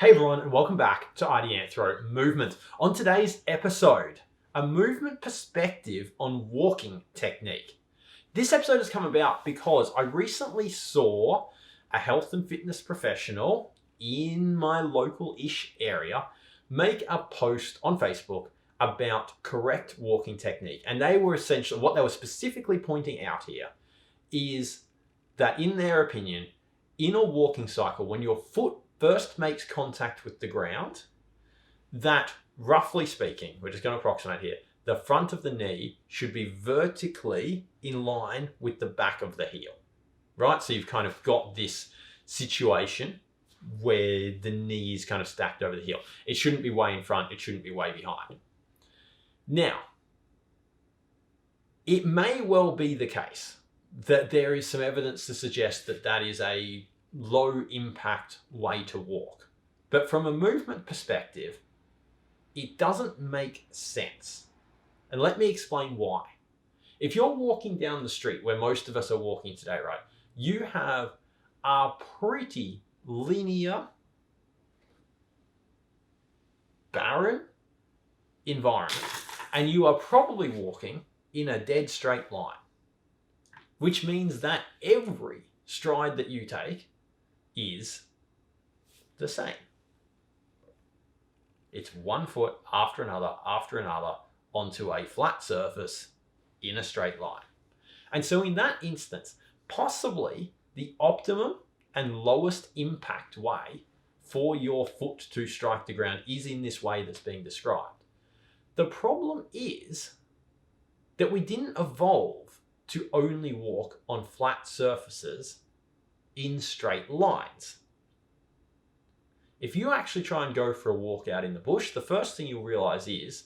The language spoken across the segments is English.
Hey everyone, and welcome back to IDEANTHRO Movement. On today's episode, a movement perspective on walking technique. This episode has come about because I recently saw a health and fitness professional in my local-ish area make a post on Facebook about correct walking technique. And they were essentially, what they were specifically pointing out here is that in their opinion, in a walking cycle, when your foot first makes contact with the ground, that roughly speaking, we're just going to approximate here, the front of the knee should be vertically in line with the back of the heel, right? So you've kind of got this situation where the knee is kind of stacked over the heel. It shouldn't be way in front, it shouldn't be way behind. Now, it may well be the case that there is some evidence to suggest that that is a low impact way to walk. But from a movement perspective, it doesn't make sense. And let me explain why. If you're walking down the street where most of us are walking today, right, you have a pretty linear, barren environment. And you are probably walking in a dead straight line, which means that every stride that you take is the same. It's one foot after another onto a flat surface in a straight line. And so in that instance, possibly the optimum and lowest impact way for your foot to strike the ground is in this way that's being described. The problem is that we didn't evolve to only walk on flat surfaces in straight lines. If you actually try and go for a walk out in the bush, the first thing you'll realize is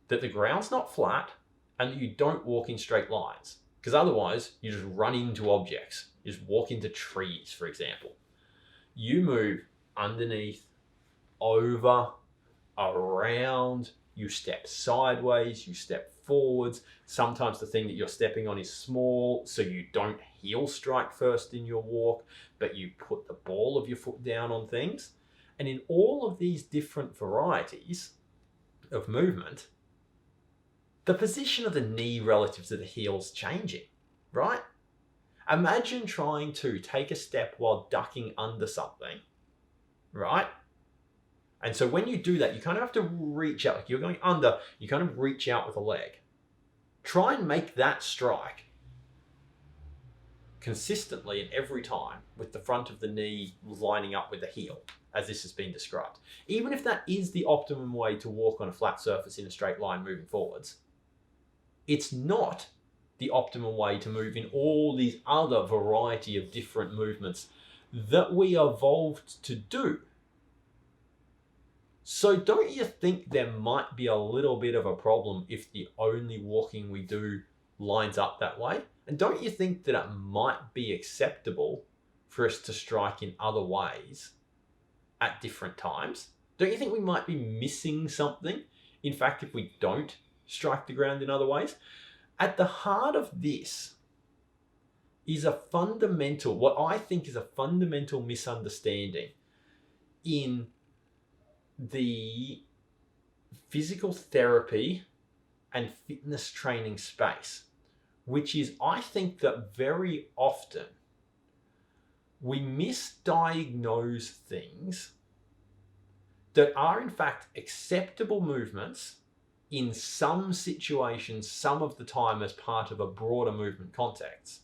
that the ground's not flat and that you don't walk in straight lines, because otherwise you just run into objects. You just walk into trees, for example. You move underneath, over, around, you step sideways, you step forwards. Sometimes the thing that you're stepping on is small, so you don't heel strike first in your walk, but you put the ball of your foot down on things. And in all of these different varieties of movement, the position of the knee relative to the heel is changing, right? Imagine trying to take a step while ducking under something, right? And so when you do that, you kind of have to reach out. Like you're going under, you kind of reach out with a leg. Try and make that strike consistently and every time with the front of the knee lining up with the heel, as this has been described. Even if that is the optimum way to walk on a flat surface in a straight line moving forwards, it's not the optimum way to move in all these other variety of different movements that we evolved to do. So don't you think there might be a little bit of a problem if the only walking we do lines up that way? And don't you think that it might be acceptable for us to strike in other ways at different times? Don't you think we might be missing something, in fact, if we don't strike the ground in other ways? At the heart of this is a fundamental, what I think is a fundamental misunderstanding in the physical therapy and fitness training space, which is, I think that very often we misdiagnose things that are in fact acceptable movements in some situations, some of the time as part of a broader movement context.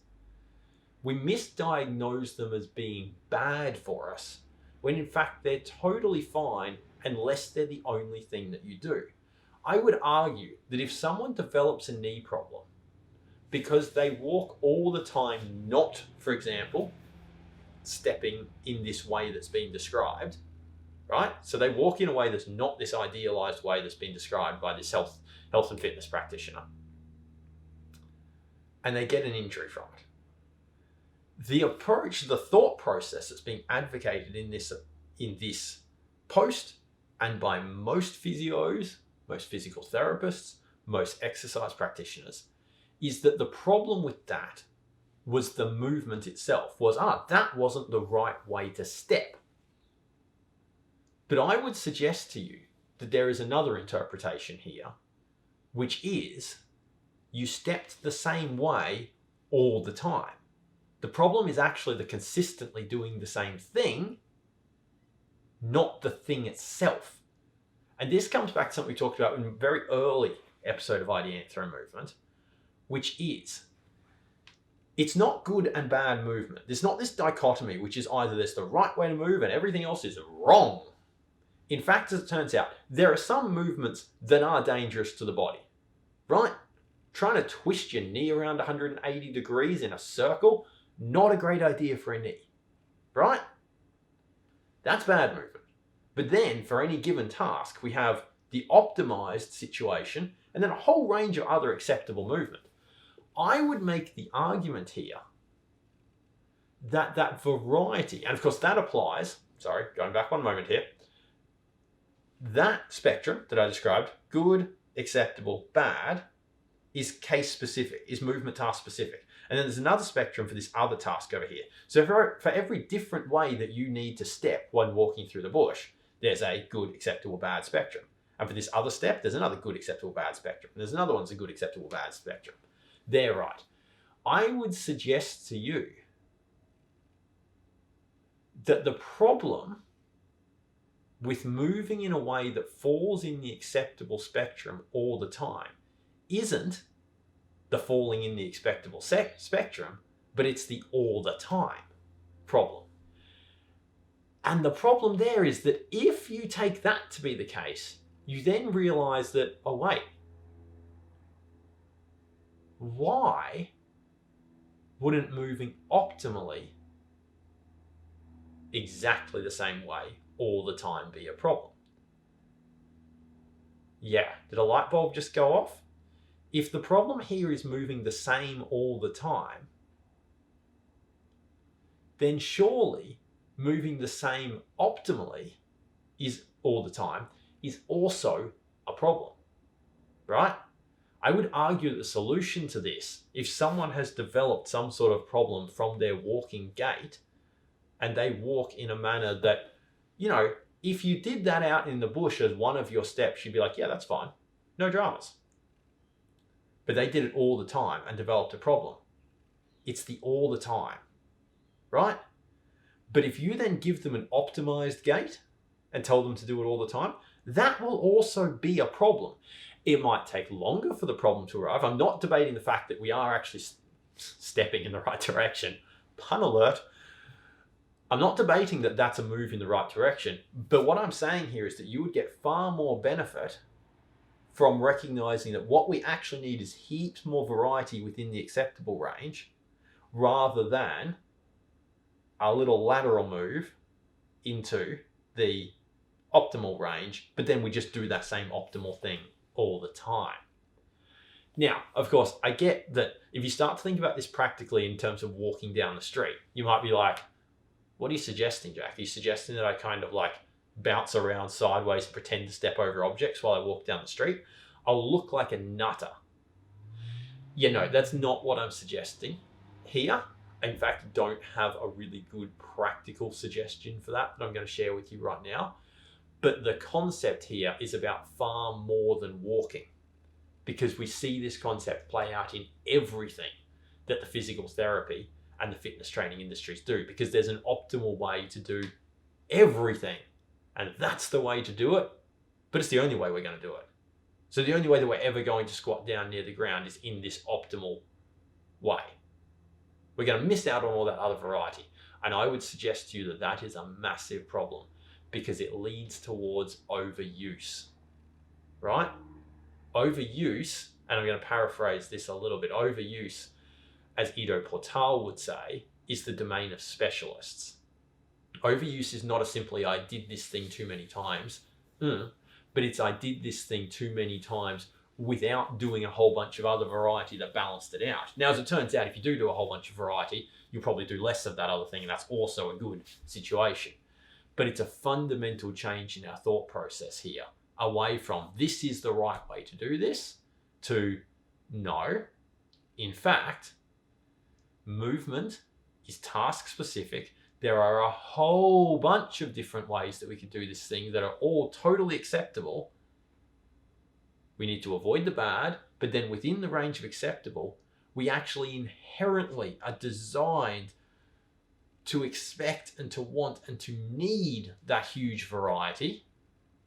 We misdiagnose them as being bad for us, when in fact they're totally fine unless they're the only thing that you do. I would argue that if someone develops a knee problem because they walk all the time not, for example, stepping in this way that's been described, right? So they walk in a way that's not this idealized way that's been described by this health and fitness practitioner, and they get an injury from it. The approach, the thought process that's being advocated in this post and by most physios, most physical therapists, most exercise practitioners, is that the problem with that was the movement itself, was, that wasn't the right way to step. But I would suggest to you that there is another interpretation here, which is you stepped the same way all the time. The problem is actually the consistently doing the same thing, not the thing itself. And this comes back to something we talked about in a very early episode of IDEANTHRO Movement, which is, it's not good and bad movement. There's not this dichotomy, which is either there's the right way to move and everything else is wrong. In fact, as it turns out, there are some movements that are dangerous to the body, right? Trying to twist your knee around 180 degrees in a circle, not a great idea for a knee, right? That's bad movement. But then for any given task, we have the optimized situation and then a whole range of other acceptable movement. I would make the argument here that that variety, and of course that applies, sorry, going back one moment here, that spectrum that I described, good, acceptable, bad, is case specific, is movement task specific. And then there's another spectrum for this other task over here. So for every different way that you need to step when walking through the bush, there's a good, acceptable, bad spectrum. And for this other step, there's another good, acceptable, bad spectrum. And there's another one that's a good, acceptable, bad spectrum. They're right. I would suggest to you that the problem with moving in a way that falls in the acceptable spectrum all the time isn't the falling in the acceptable spectrum, but it's the all the time problem. And the problem there is that if you take that to be the case, you then realize that, oh wait, why wouldn't moving optimally exactly the same way all the time be a problem? Yeah, did a light bulb just go off? If the problem here is moving the same all the time, then surely moving the same optimally is all the time is also a problem, right? I would argue that the solution to this, if someone has developed some sort of problem from their walking gait and they walk in a manner that, you know, if you did that out in the bush as one of your steps, you'd be like, yeah, that's fine. No dramas. But they did it all the time and developed a problem. It's the all the time, right? But if you then give them an optimized gait and tell them to do it all the time, that will also be a problem. It might take longer for the problem to arrive. I'm not debating the fact that we are actually stepping in the right direction. Pun alert. I'm not debating that that's a move in the right direction. But what I'm saying here is that you would get far more benefit from recognizing that what we actually need is heaps more variety within the acceptable range rather than a little lateral move into the optimal range, but then we just do that same optimal thing all the time. Now, of course, I get that if you start to think about this practically in terms of walking down the street, you might be like, what are you suggesting, Jack? Are you suggesting that I kind of like bounce around sideways and pretend to step over objects while I walk down the street? I'll look like a nutter. You know, that's not what I'm suggesting here. In fact, don't have a really good practical suggestion for that I'm going to share with you right now. But the concept here is about far more than walking, because we see this concept play out in everything that the physical therapy and the fitness training industries do, because there's an optimal way to do everything. And that's the way to do it, but it's the only way we're going to do it. So the only way that we're ever going to squat down near the ground is in this optimal way. We're going to miss out on all that other variety. And I would suggest to you that that is a massive problem because it leads towards overuse, right? Overuse, and I'm going to paraphrase this a little bit, overuse, as Ido Portal would say, is the domain of specialists. Overuse is not a simply, I did this thing too many times, but it's I did this thing too many times without doing a whole bunch of other variety that balanced it out. Now, as it turns out, if you do a whole bunch of variety, you'll probably do less of that other thing, and that's also a good situation. But it's a fundamental change in our thought process here, away from this is the right way to do this, to no, in fact, movement is task specific. There are a whole bunch of different ways that we could do this thing that are all totally acceptable. We need to avoid the bad, but then within the range of acceptable, we actually inherently are designed to expect and to want and to need that huge variety.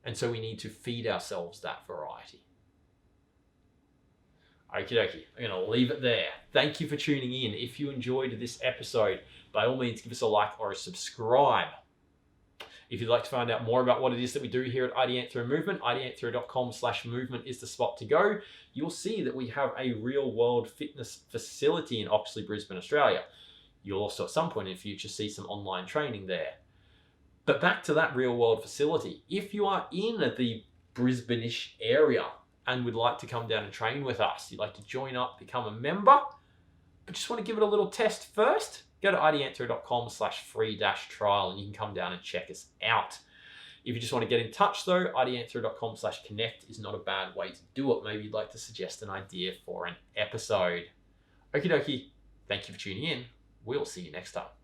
And so we need to feed ourselves that variety. Okie dokie, I'm going to leave it there. Thank you for tuning in. If you enjoyed this episode, by all means, give us a like or a subscribe. If you'd like to find out more about what it is that we do here at IDEANTHRO Movement, ideanthro.com/movement is the spot to go. You'll see that we have a real world fitness facility in Oxley, Brisbane, Australia. You'll also at some point in the future see some online training there. But back to that real world facility. If you are in the Brisbane-ish area and would like to come down and train with us, you'd like to join up, become a member, but just want to give it a little test first, go to ideanthro.com/free-trial and you can come down and check us out. If you just want to get in touch though, ideanthro.com/connect is not a bad way to do it. Maybe you'd like to suggest an idea for an episode. Okie dokie, thank you for tuning in. We'll see you next time.